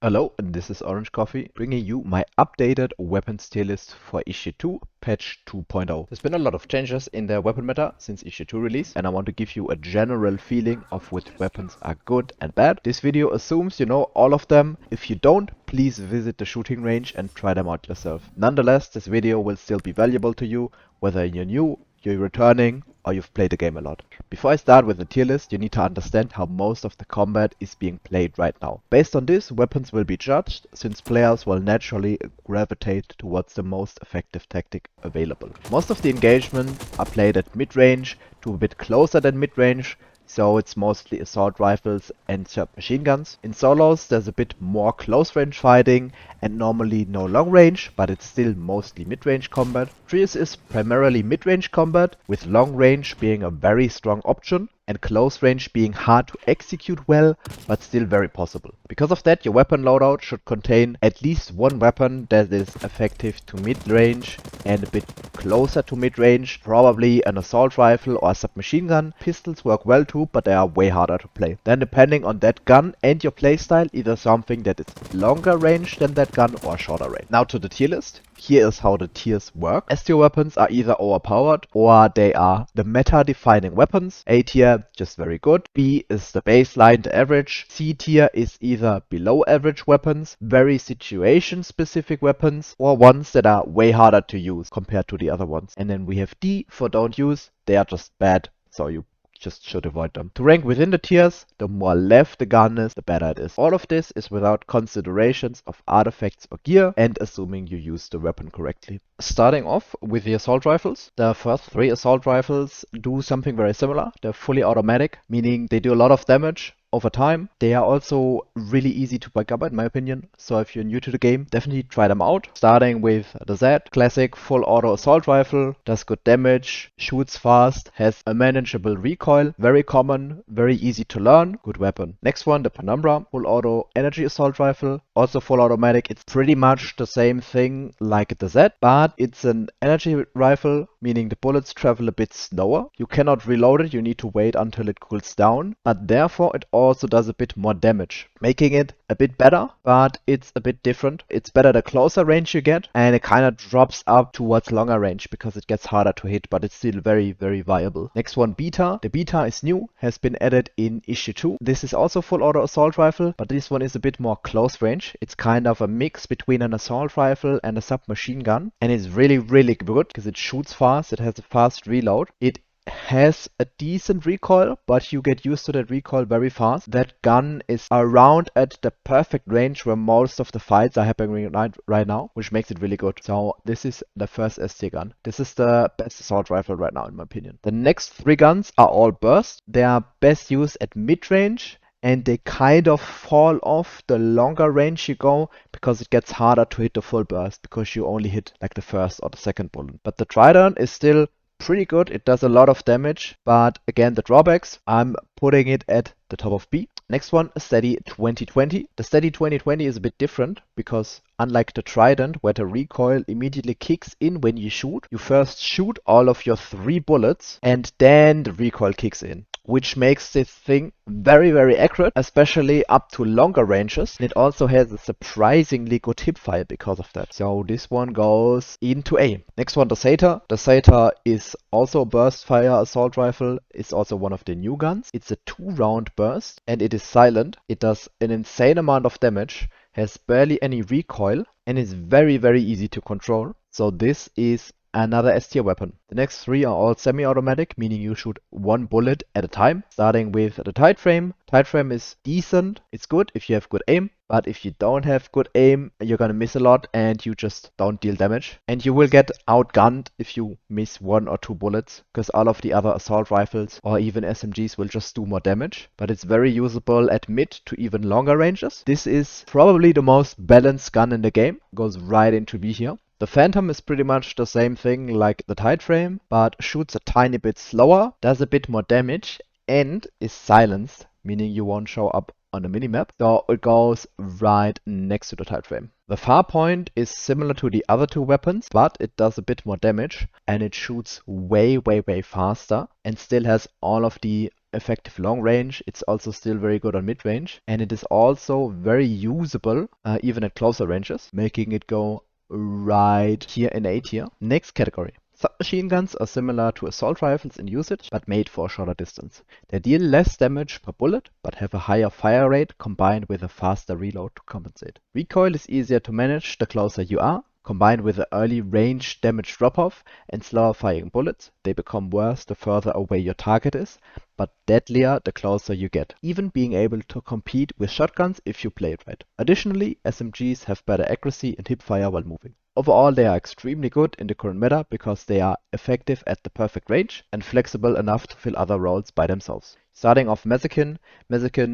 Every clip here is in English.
Hello, and this is Orangecoffee, bringing you my updated weapons tier list for issue 2, patch 2.0. There's been a lot of changes in the weapon meta since issue 2 release, and I want to give you a general feeling of which weapons are good and bad. This video assumes you know all of them. If you don't, please visit the shooting range and try them out yourself. Nonetheless, this video will still be valuable to you, whether you're new, you're returning, or you've played the game a lot. Before I start with the tier list, you need to understand how most of the combat is being played right now. Based on this, weapons will be judged, since players will naturally gravitate towards the most effective tactic available. Most of the engagement are played at mid-range to a bit closer than mid-range, so it's mostly assault rifles and submachine guns. In solos there's a bit more close range fighting and normally no long range, but it's still mostly mid-range combat. Trios is primarily mid-range combat, with long range being a very strong option and close range being hard to execute well, but still very possible. Because of that, your weapon loadout should contain at least one weapon that is effective to mid-range and a bit closer to mid-range, probably an assault rifle or a submachine gun. Pistols work well too, but they are way harder to play. Then depending on that gun and your playstyle, either something that is longer range than that gun or shorter range. Now to the tier list. Here is how the tiers work. S tier weapons are either overpowered or they are the meta defining weapons. A tier, just very good. B is the baseline, the average. C tier is either below average weapons, very situation specific weapons, or ones that are way harder to use compared to the other ones. And then we have D for don't use. They are just bad, so you just should avoid them. To rank within the tiers, the more left the gun is, the better it is. All of this is without considerations of artifacts or gear, and assuming you use the weapon correctly. Starting off with the assault rifles. The first 3 assault rifles do something very similar. They're fully automatic, meaning they do a lot of damage over time. They are also really easy to pick up in my opinion, so if you're new to the game, definitely try them out. Starting with the Z, classic full auto assault rifle, does good damage, shoots fast, has a manageable recoil, very common, very easy to learn, good weapon. Next one, the Penumbra, full auto energy assault rifle, also full automatic. It's pretty much the same thing like the Z, but it's an energy rifle, meaning the bullets travel a bit slower. You cannot reload it, you need to wait until it cools down, but therefore it also does a bit more damage, making it a bit better, but it's a bit different. It's better the closer range you get, and it kind of drops up towards longer range because it gets harder to hit, but it's still very, very viable. Next one, Beta. The Beta is new, has been added in issue 2. This is also full auto assault rifle, but this one is a bit more close range. It's kind of a mix between an assault rifle and a submachine gun, and it's really, really good because it shoots fast, it has a fast reload. It has a decent recoil, but you get used to that recoil very fast. That gun is around at the perfect range where most of the fights are happening right now, which makes it really good. So this is the first S tier gun. This is the best assault rifle right now in my opinion. The next 3 guns are all burst. They are best used at mid-range, and they kind of fall off the longer range you go because it gets harder to hit the full burst because you only hit like the first or the second bullet. But the Trident is still pretty good. It does a lot of damage, but again, the drawbacks, I'm putting it at the top of B. Next one, Steady 2020. The Steady 2020 is a bit different because unlike the Trident, where the recoil immediately kicks in when you shoot, you first shoot all of your 3 bullets and then the recoil kicks in, which makes this thing very, very accurate, especially up to longer ranges. And it also has a surprisingly good hipfire because of that. So this one goes into A. Next one, the Satyr. The Satyr is also a burst fire assault rifle. It's also one of the new guns. It's a 2-round burst and it is silent. It does an insane amount of damage, has barely any recoil, and is very, very easy to control. So this is another S tier weapon. The next 3 are all semi-automatic, meaning you shoot 1 bullet at a time. Starting with the Tight Frame. Tight Frame is decent. It's good if you have good aim, but if you don't have good aim, you're gonna miss a lot and you just don't deal damage. And you will get outgunned if you miss 1 or 2 bullets, because all of the other assault rifles or even SMGs will just do more damage. But it's very usable at mid to even longer ranges. This is probably the most balanced gun in the game. Goes right into B here. The Phantom is pretty much the same thing like the Tight Frame, but shoots a tiny bit slower, does a bit more damage, and is silenced, meaning you won't show up on the minimap. So it goes right next to the Tight Frame. The Farpoint is similar to the other 2 weapons, but it does a bit more damage and it shoots way, way, way faster and still has all of the effective long range. It's also still very good on mid range, and it is also very usable even at closer ranges, making it go right here in A tier. Next category. Submachine guns are similar to assault rifles in usage, but made for a shorter distance. They deal less damage per bullet, but have a higher fire rate combined with a faster reload to compensate. Recoil is easier to manage the closer you are. Combined with the early range damage drop-off and slower firing bullets, they become worse the further away your target is, but deadlier the closer you get, even being able to compete with shotguns if you play it right. Additionally, SMGs have better accuracy and hipfire while moving. Overall, they are extremely good in the current meta because they are effective at the perfect range and flexible enough to fill other roles by themselves. Starting off Mazakin,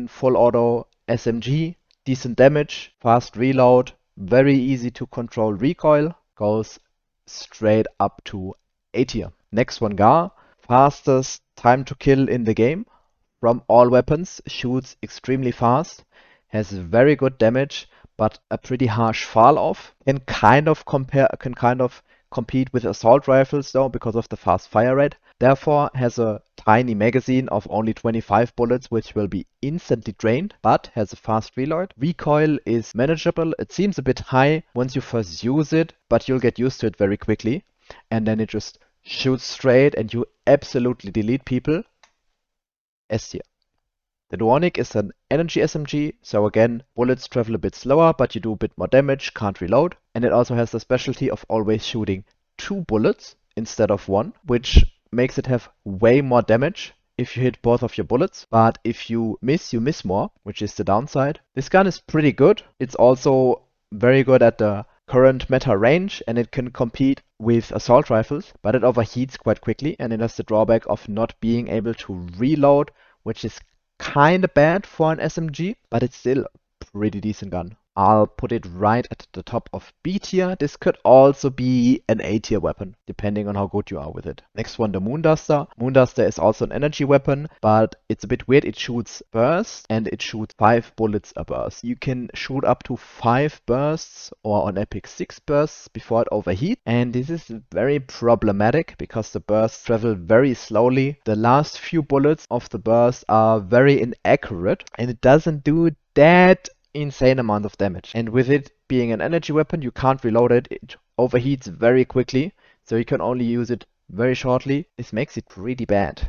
full auto, SMG, decent damage, fast reload, very easy to control recoil, goes straight up to A tier. Next one, Gar, fastest time to kill in the game from all weapons, shoots extremely fast, has very good damage, but a pretty harsh fall off. Can kind of compete with assault rifles though because of the fast fire rate. Therefore has a tiny magazine of only 25 bullets which will be instantly drained, but has a fast reload. Recoil is manageable. It seems a bit high once you first use it, but you'll get used to it very quickly, and then it just shoots straight and you absolutely delete people. S tier. The Duonic is an energy SMG, so again, bullets travel a bit slower, but you do a bit more damage, can't reload. And it also has the specialty of always shooting 2 bullets instead of 1, which makes it have way more damage if you hit both of your bullets. But if you miss more, which is the downside. This gun is pretty good. It's also very good at the current meta range, and it can compete with assault rifles, but it overheats quite quickly, and it has the drawback of not being able to reload, which is kind of bad for an SMG, but it's still a pretty decent gun. I'll put it right at the top of B tier. This could also be an A tier weapon, depending on how good you are with it. Next one, the Moonduster. Moonduster is also an energy weapon, but it's a bit weird. It shoots bursts, and it shoots 5 bullets a burst. You can shoot up to 5 bursts, or on Epic 6 bursts before it overheats. And this is very problematic because the bursts travel very slowly. The last few bullets of the burst are very inaccurate, and it doesn't do that insane amount of damage. And with it being an energy weapon, you can't reload it. It overheats very quickly, so you can only use it very shortly. This makes it pretty bad.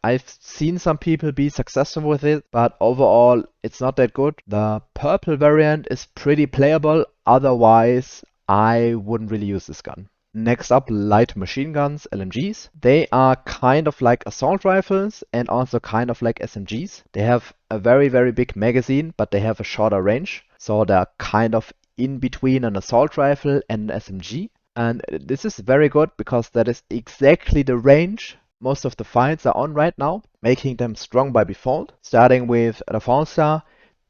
I've seen some people be successful with it, but overall it's not that good. The purple variant is pretty playable, otherwise I wouldn't really use this gun. Next up, light machine guns, LMGs. They are kind of like assault rifles and also kind of like SMGs. They have a very, very big magazine, but they have a shorter range. So they're kind of in between an assault rifle and an SMG. And this is very good because that is exactly the range most of the fights are on right now, making them strong by default. Starting with the Falstar,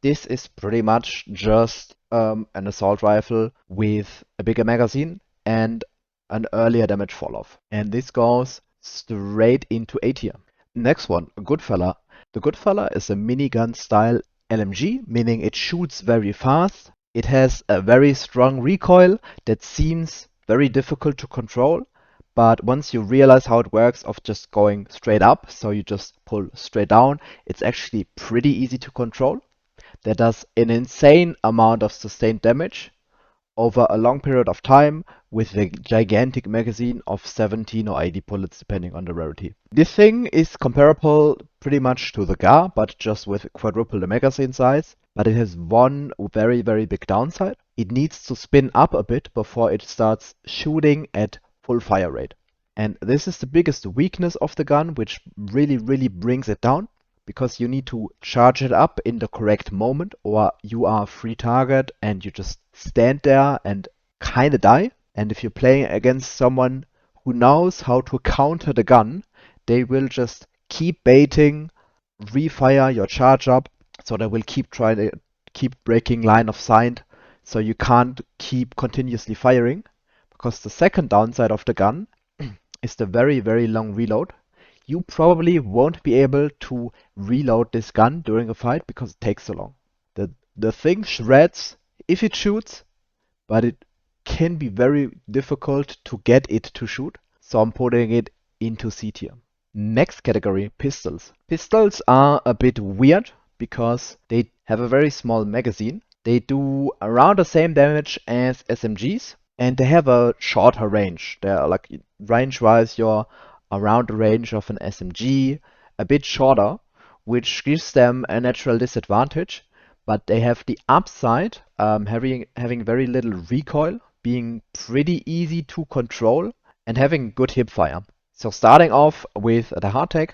this is pretty much just an assault rifle with a bigger magazine and an earlier damage fall off. And this goes straight into A tier. Next one, Goodfella. The Goodfella is a minigun style LMG, meaning it shoots very fast. It has a very strong recoil that seems very difficult to control, but once you realize how it works of just going straight up, so you just pull straight down, it's actually pretty easy to control. That does an insane amount of sustained damage over a long period of time with a gigantic magazine of 17 or 80 bullets depending on the rarity. This thing is comparable pretty much to the GAR, but just with quadruple the magazine size. But it has one very, very big downside. It needs to spin up a bit before it starts shooting at full fire rate. And this is the biggest weakness of the gun, which really, really brings it down. Because you need to charge it up in the correct moment, or you are a free target and you just stand there and kind of die. And if you're playing against someone who knows how to counter the gun, they will just keep baiting, refire your charge up, so they will keep breaking line of sight, so you can't keep continuously firing. Because the second downside of the gun is the very, very long reload. You probably won't be able to reload this gun during a fight because it takes so long. The thing shreds if it shoots, but it can be very difficult to get it to shoot. So I'm putting it into C tier. Next category, pistols. Pistols are a bit weird because they have a very small magazine. They do around the same damage as SMGs and they have a shorter range. They're like range-wise, you're around the range of an SMG, a bit shorter, which gives them a natural disadvantage. But they have the upside, having very little recoil, being pretty easy to control, and having good hip fire. So starting off with the hardtack.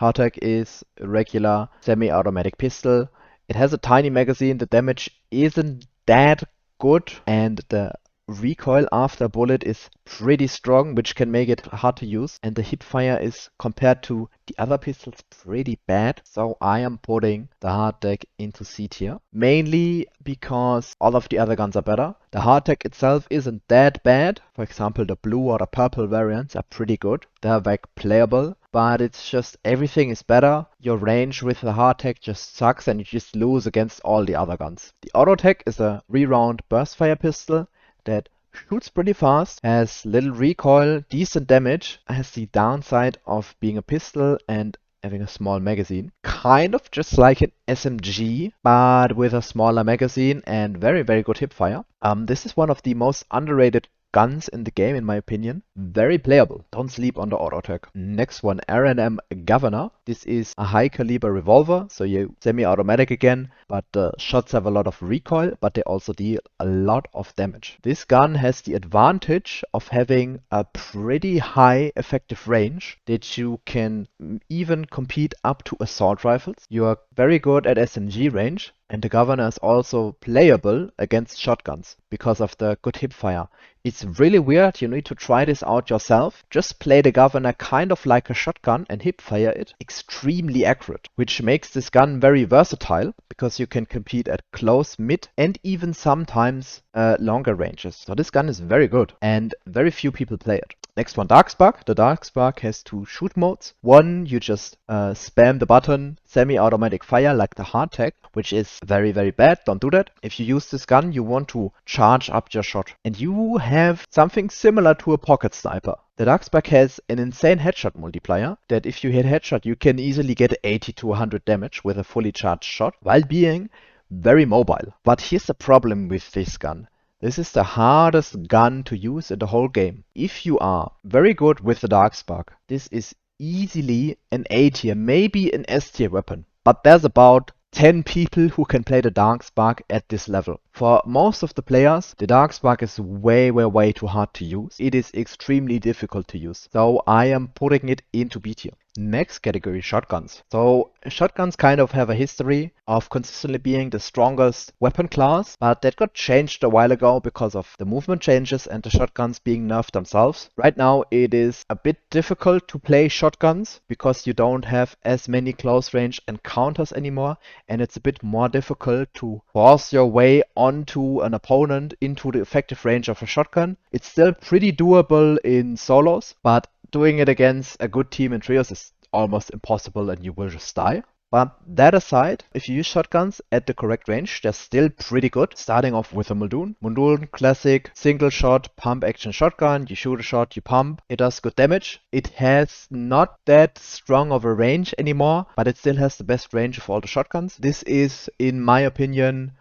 Hardtack is a regular semi-automatic pistol. It has a tiny magazine. The damage isn't that good, and the recoil after a bullet is pretty strong, which can make it hard to use. And the hip fire is, compared to the other pistols, pretty bad. So I am putting the hardtack into C tier, mainly because all of the other guns are better. The hardtack itself isn't that bad. For example, the blue or the purple variants are pretty good. They're like playable, but it's just everything is better. Your range with the hardtack just sucks and you just lose against all the other guns. The autotack is a 3-round burst fire pistol that shoots pretty fast, has little recoil, decent damage, has the downside of being a pistol and having a small magazine. Kind of just like an SMG, but with a smaller magazine and very, very good hip fire. This is one of the most underrated guns in the game, in my opinion. Very playable. Don't sleep on the auto attack. Next one, R&M Governor. This is a high caliber revolver, so you semi-automatic again, but the shots have a lot of recoil, but they also deal a lot of damage. This gun has the advantage of having a pretty high effective range that you can even compete up to assault rifles. You are very good at SMG range, and the Governor is also playable against shotguns because of the good hip fire. It's really weird, you need to try this out yourself. Just play the Governor kind of like a shotgun and hip fire it extremely accurate, which makes this gun very versatile because you can compete at close, mid, and even sometimes longer ranges. So this gun is very good and very few people play it. Next one, Darkspark. The Darkspark has two shoot modes. One, you just spam the button, semi-automatic fire like the hardtack, which is very, very bad. Don't do that. If you use this gun, you want to charge up your shot. And you have something similar to a pocket sniper. The Darkspark has an insane headshot multiplier that if you hit headshot, you can easily get 80 to 100 damage with a fully charged shot while being very mobile. But here's the problem with this gun. This is the hardest gun to use in the whole game. If you are very good with the Darkspark, this is easily an A tier, maybe an S tier weapon. But there's about 10 people who can play the Darkspark at this level. For most of the players, the Darkspark is way too hard to use. It is extremely difficult to use. So I am putting it into B tier. Next category, shotguns. So shotguns kind of have a history of consistently being the strongest weapon class, but that got changed a while ago because of the movement changes and the shotguns being nerfed themselves. Right now it is a bit difficult to play shotguns because you don't have as many close range encounters anymore, and it's a bit more difficult to force your way onto an opponent into the effective range of a shotgun. It's still pretty doable in solos, but doing it against a good team in trios is almost impossible and you will just die. But that aside, if you use shotguns at the correct range, they're still pretty good. Starting off with a Muldoon. Muldoon, classic, single shot, pump action shotgun. You shoot a shot, you pump. It does good damage. It has not that strong of a range anymore, but it still has the best range of all the shotguns. This is, in my opinion,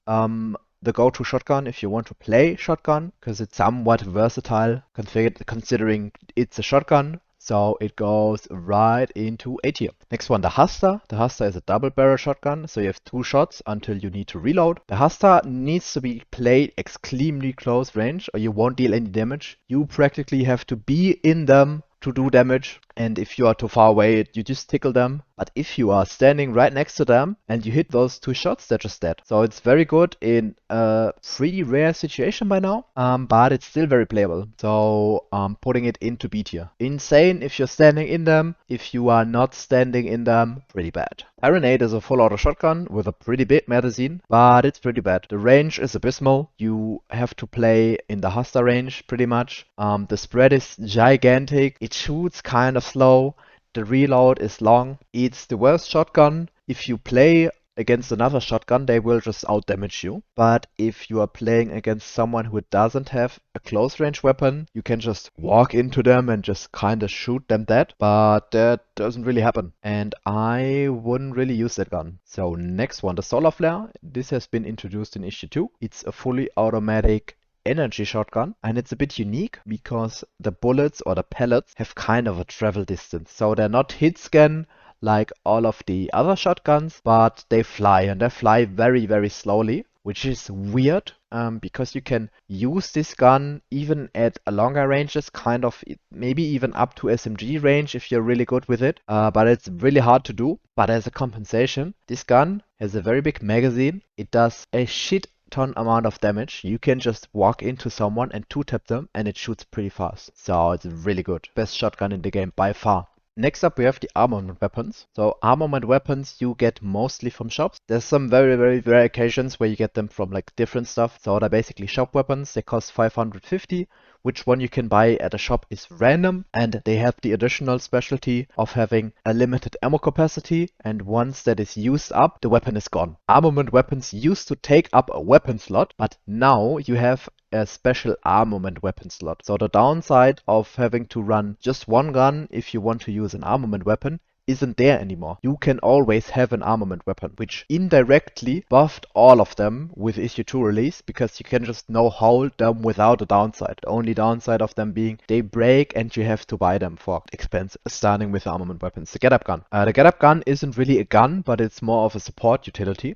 the go-to shotgun if you want to play shotgun, because it's somewhat versatile considering it's a shotgun. So it goes right into A tier. Next one, the Hasta. The Hasta is a double barrel shotgun, so you have 2 shots until you need to reload. The Hasta needs to be played extremely close range or you won't deal any damage. You practically have to be in them to do damage, and if you are too far away, you just tickle them. But if you are standing right next to them and you hit those 2 shots, they're just dead. So it's very good in a pretty rare situation by now, but it's still very playable. So putting it into B tier. Insane if you're standing in them. If you are not standing in them, pretty bad. Iron is a full auto shotgun with a pretty big magazine, but it's pretty bad. The range is abysmal. You have to play in the Hasta range pretty much. The spread is gigantic. It shoots kind of slow. The reload is long. It's the worst shotgun if you play against another shotgun, they will just outdamage you. But if you are playing against someone who doesn't have a close range weapon, you can just walk into them and just kind of shoot them dead. But that doesn't really happen. And I wouldn't really use that gun. So next one, the Solar Flare. This has been introduced in issue 2. It's a fully automatic energy shotgun, and it's a bit unique because the bullets or the pellets have kind of a travel distance. So they're not hit scan like all of the other shotguns, but they fly, and they fly very, very slowly, which is weird because you can use this gun even at a longer ranges, kind of maybe even up to SMG range if you're really good with it, but it's really hard to do. But as a compensation, this gun has a very big magazine. It does a shit ton amount of damage. You can just walk into someone and two-tap them and it shoots pretty fast. So it's really good. Best shotgun in the game by far. Next up we have the armament weapons. So armament weapons you get mostly from shops. There's some very, very rare occasions where you get them from like different stuff. So they're basically shop weapons. They cost 550. Which one you can buy at a shop is random, and they have the additional specialty of having a limited ammo capacity, and once that is used up, the weapon is gone. Armament weapons used to take up a weapon slot, but now you have a special armament weapon slot. So the downside of having to run just one gun if you want to use an armament weapon isn't there anymore. You can always have an armament weapon, which indirectly buffed all of them with issue 2 release, because you can just now hold them without a downside. The only downside of them being they break and you have to buy them for expense, starting with armament weapons. The get up gun. The get up gun isn't really a gun, but it's more of a support utility.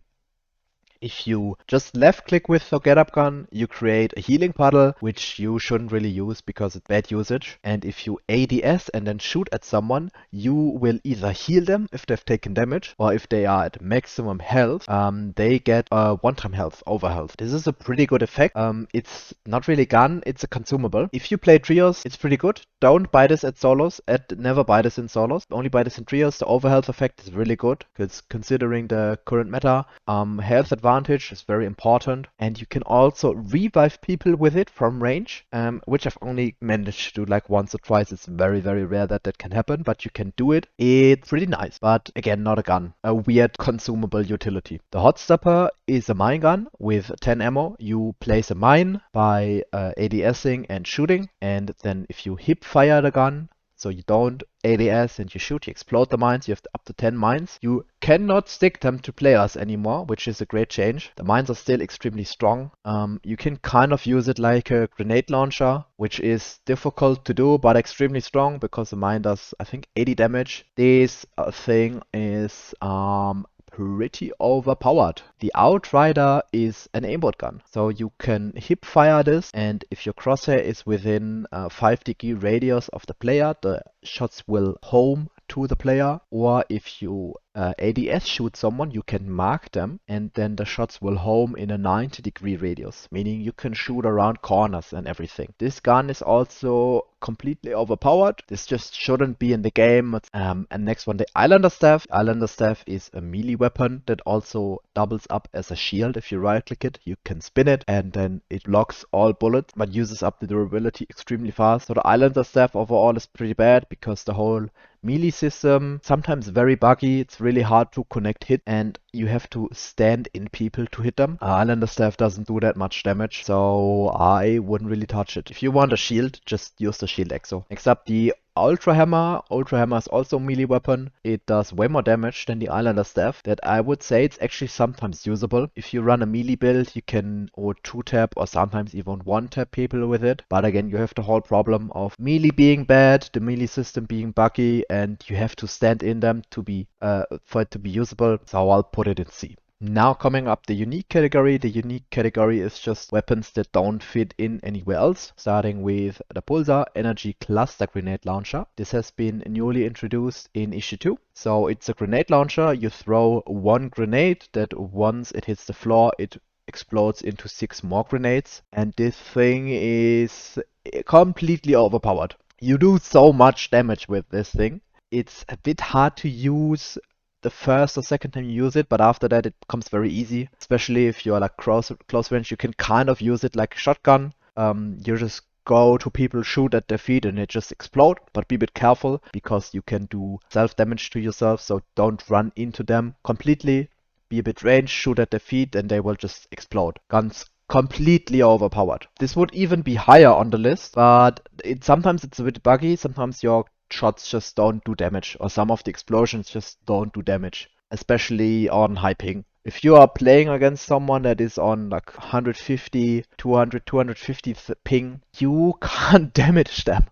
If you just left click with the get up gun, you create a healing puddle, which you shouldn't really use because it's bad usage. And if you ADS and then shoot at someone, you will either heal them if they've taken damage, or if they are at maximum health, they get one-time health, over health. This is a pretty good effect. It's not really a gun, it's a consumable. If you play trios, it's pretty good. Don't buy this at solos, never buy this in solos. Only buy this in trios. The over health effect is really good, because considering the current meta, health advantage is very important, and you can also revive people with it from range, which I've only managed to do like once or twice. It's very, very rare that that can happen, but you can do it. It's pretty nice, but again, not a gun, a weird consumable utility. The hot stopper is a mine gun with 10 ammo. You place a mine by ADSing and shooting, and then if you hip fire the gun, so you don't ADS and you shoot, you explode the mines, you have up to 10 mines. You cannot stick them to players anymore, which is a great change. The mines are still extremely strong. You can kind of use it like a grenade launcher, which is difficult to do, but extremely strong because the mine does, I think, 80 damage. This thing is pretty overpowered. The Outrider is an aimbot gun, so you can hip fire this, and if your crosshair is within 5-degree radius of the player, the shots will home to the player, or if you ADS shoot someone, you can mark them and then the shots will home in a 90-degree radius, meaning you can shoot around corners and everything. This gun is also completely overpowered. This just shouldn't be in the game. And next one, the Islander Staff. Islander Staff is a melee weapon that also doubles up as a shield. If you right click it, you can spin it and then it blocks all bullets, but uses up the durability extremely fast. So the Islander Staff overall is pretty bad because the whole melee system sometimes very buggy. It's really hard to connect hit and you have to stand in people to hit them. Islander Staff doesn't do that much damage, so I wouldn't really touch it. If you want a shield, just use the shield exo. Next up, the Ultra Hammer. Ultra Hammer is also a melee weapon. It does way more damage than the Islander Staff. That I would say it's actually sometimes usable. If you run a melee build, you can or 2-tap or sometimes even 1-tap people with it. But again, you have the whole problem of melee being bad, the melee system being buggy, and you have to stand in them to be for it to be usable. So I'll put it in C. Now coming up the unique category. The unique category is just weapons that don't fit in anywhere else, starting with the Pulsar Energy Cluster Grenade Launcher. This has been newly introduced in issue 2. So it's a grenade launcher. You throw one grenade that once it hits the floor, it explodes into 6 more grenades. And this thing is completely overpowered. You do so much damage with this thing. It's a bit hard to use the first or second time you use it, but after that it becomes very easy, especially if you're like close range. You can kind of use it like a shotgun. You just go to people, shoot at their feet and it just explode, but be a bit careful because you can do self damage to yourself, so don't run into them completely. be a bit ranged, shoot at their feet, and they will just explode. Guns completely overpowered. This would even be higher on the list, but sometimes it's a bit buggy. Sometimes your shots just don't do damage, or some of the explosions just don't do damage, especially on high ping. If you are playing against someone that is on like 150, 200, 250 ping, you can't damage them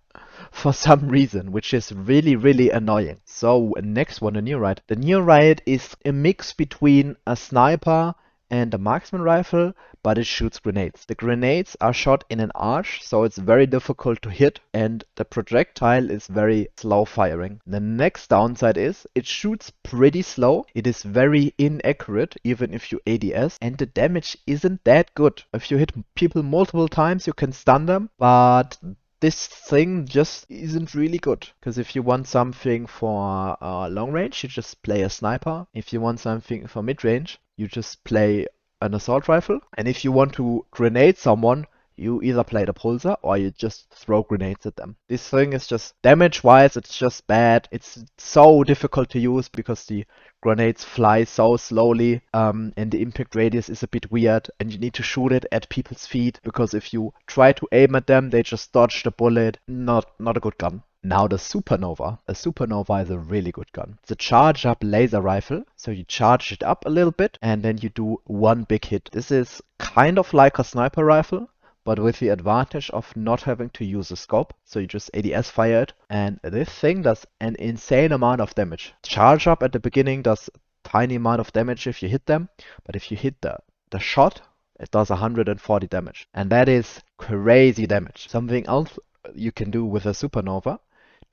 for some reason, which is really, really annoying. So next one, the Neorite. The Neorite is a mix between a sniper and a marksman rifle, but it shoots grenades. The grenades are shot in an arch, so it's very difficult to hit, and the projectile is very slow firing. The next downside is it shoots pretty slow. It is very inaccurate, even if you ADS, and the damage isn't that good. If you hit people multiple times, you can stun them, but this thing just isn't really good. Because if you want something for long range, you just play a sniper. If you want something for mid range, you just play an assault rifle. And if you want to grenade someone, you either play the pulsar or you just throw grenades at them. This thing is just damage-wise, it's just bad. It's so difficult to use because the grenades fly so slowly, and the impact radius is a bit weird, and you need to shoot it at people's feet because if you try to aim at them, they just dodge the bullet. Not a good gun. Now the Supernova. A Supernova is a really good gun. It's a charge-up laser rifle, so you charge it up a little bit and then you do one big hit. This is kind of like a sniper rifle, but with the advantage of not having to use a scope. So you just ADS fire it, and this thing does an insane amount of damage. Charge up at the beginning does a tiny amount of damage if you hit them, but if you hit the shot, it does 140 damage. And that is crazy damage. Something else you can do with a Supernova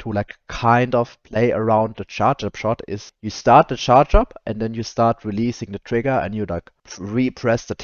to like kind of play around the charge up shot is you start the charge up and then you start releasing the trigger and you like repress the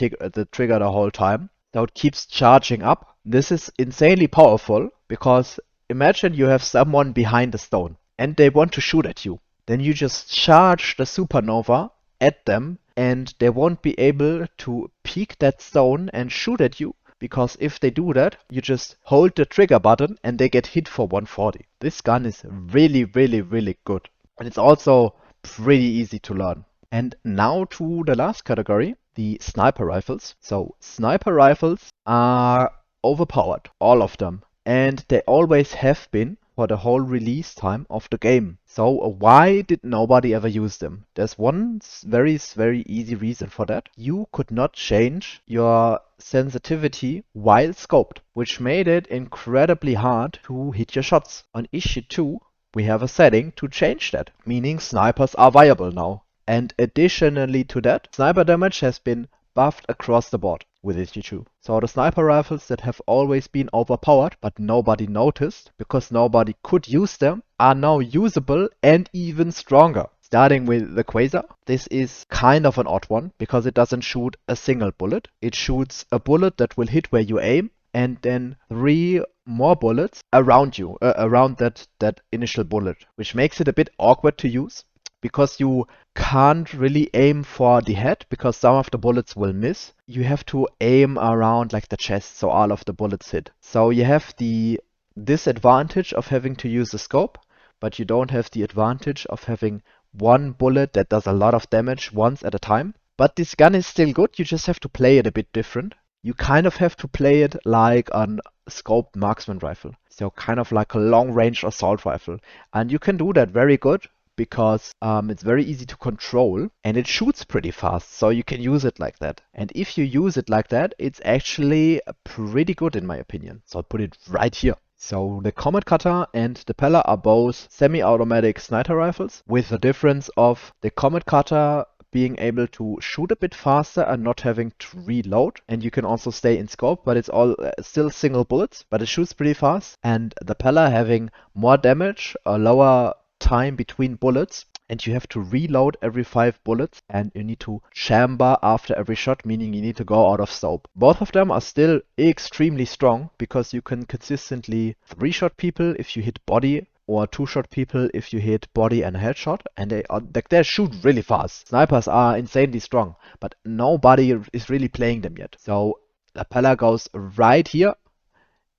trigger the whole time. So it keeps charging up. This is insanely powerful because imagine you have someone behind a stone and they want to shoot at you. Then you just charge the Supernova at them and they won't be able to peek that stone and shoot at you, because if they do that, you just hold the trigger button and they get hit for 140. This gun is really, really, really good. And it's also pretty easy to learn. And now to the last category, the sniper rifles. So sniper rifles are overpowered, all of them. And they always have been for the whole release time of the game. So why did nobody ever use them? There's one very, very easy reason for that. You could not change your sensitivity while scoped, which made it incredibly hard to hit your shots. On issue 2, we have a setting to change that, meaning snipers are viable now. And additionally to that, sniper damage has been buffed across the board with issue 2. So the sniper rifles that have always been overpowered but nobody noticed because nobody could use them are now usable and even stronger. Starting with the Quasar. This is kind of an odd one because it doesn't shoot a single bullet. It shoots a bullet that will hit where you aim and then 3 more bullets around you, around that initial bullet, which makes it a bit awkward to use because you can't really aim for the head because some of the bullets will miss. You have to aim around like the chest so all of the bullets hit. So you have the disadvantage of having to use a scope, but you don't have the advantage of having one bullet that does a lot of damage once at a time. But this gun is still good, you just have to play it a bit different. You kind of have to play it like a scoped marksman rifle. So kind of like a long range assault rifle. And you can do that very good because it's very easy to control and it shoots pretty fast, so you can use it like that. And if you use it like that, it's actually pretty good in my opinion. So I'll put it right here. So the Comet Cutter and the Pella are both semi-automatic sniper rifles, with the difference of the Comet Cutter being able to shoot a bit faster and not having to reload, and you can also stay in scope, but it's all still single bullets, but it shoots pretty fast. And the Pella having more damage, a lower time between bullets, and you have to reload every 5 bullets and you need to chamber after every shot, meaning you need to go out of scope. Both of them are still extremely strong because you can consistently 3-shot people if you hit body, or 2-shot people if you hit body and headshot, and they shoot really fast. Snipers are insanely strong, but nobody is really playing them yet. So the Pella goes right here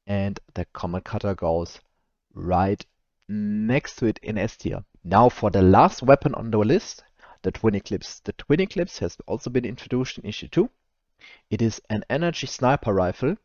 and the Comet Cutter goes right next to it in S tier. Now for the last weapon on the list, the Twin Eclipse. The Twin Eclipse has also been introduced in issue 2. It is an energy sniper rifle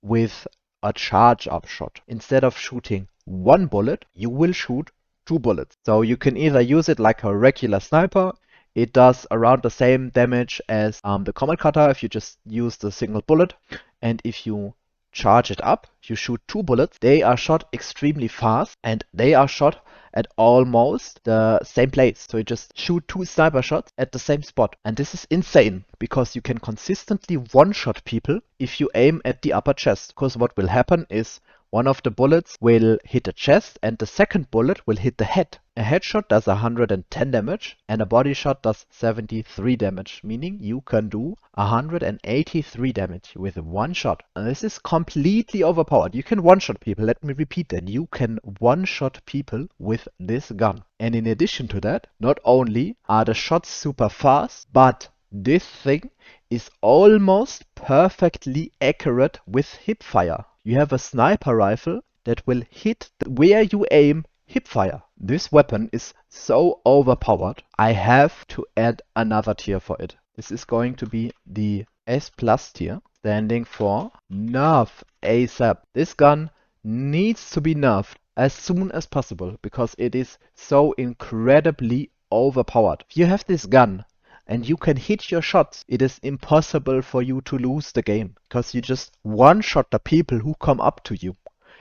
with a charge up shot. Instead of shooting one bullet, you will shoot 2 bullets. So you can either use it like a regular sniper. It does around the same damage as the Comet Cutter if you just use the single bullet. And if you charge it up, you shoot 2 bullets. They are shot extremely fast and they are shot at almost the same place. So you just shoot 2 sniper shots at the same spot. And this is insane because you can consistently one-shot people if you aim at the upper chest. Because what will happen is one of the bullets will hit the chest and the second bullet will hit the head. A headshot does 110 damage and a body shot does 73 damage, meaning you can do 183 damage with one shot. And this is completely overpowered. You can one-shot people. Let me repeat that. You can one-shot people with this gun. And in addition to that, not only are the shots super fast, but this thing is almost perfectly accurate with hipfire. You have a sniper rifle that will hit where you aim hipfire. This weapon is so overpowered, I have to add another tier for it. This is going to be the S+ tier, standing for nerf ASAP. This gun needs to be nerfed as soon as possible because it is so incredibly overpowered. If you have this gun and you can hit your shots, it is impossible for you to lose the game because you just one-shot the people who come up to you.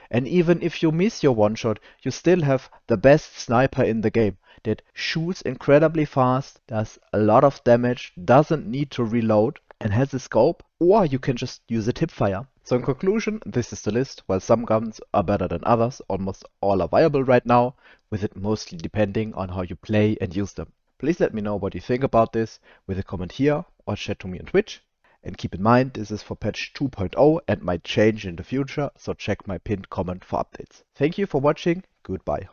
And even if you miss your one shot, you still have the best sniper in the game that shoots incredibly fast, does a lot of damage, doesn't need to reload, and has a scope, or you can just use a hipfire. So in conclusion, this is the list. While some guns are better than others, almost all are viable right now, with it mostly depending on how you play and use them. Please let me know what you think about this with a comment here or chat to me on Twitch. And keep in mind, this is for patch 2.0 and might change in the future, so check my pinned comment for updates. Thank you for watching, goodbye.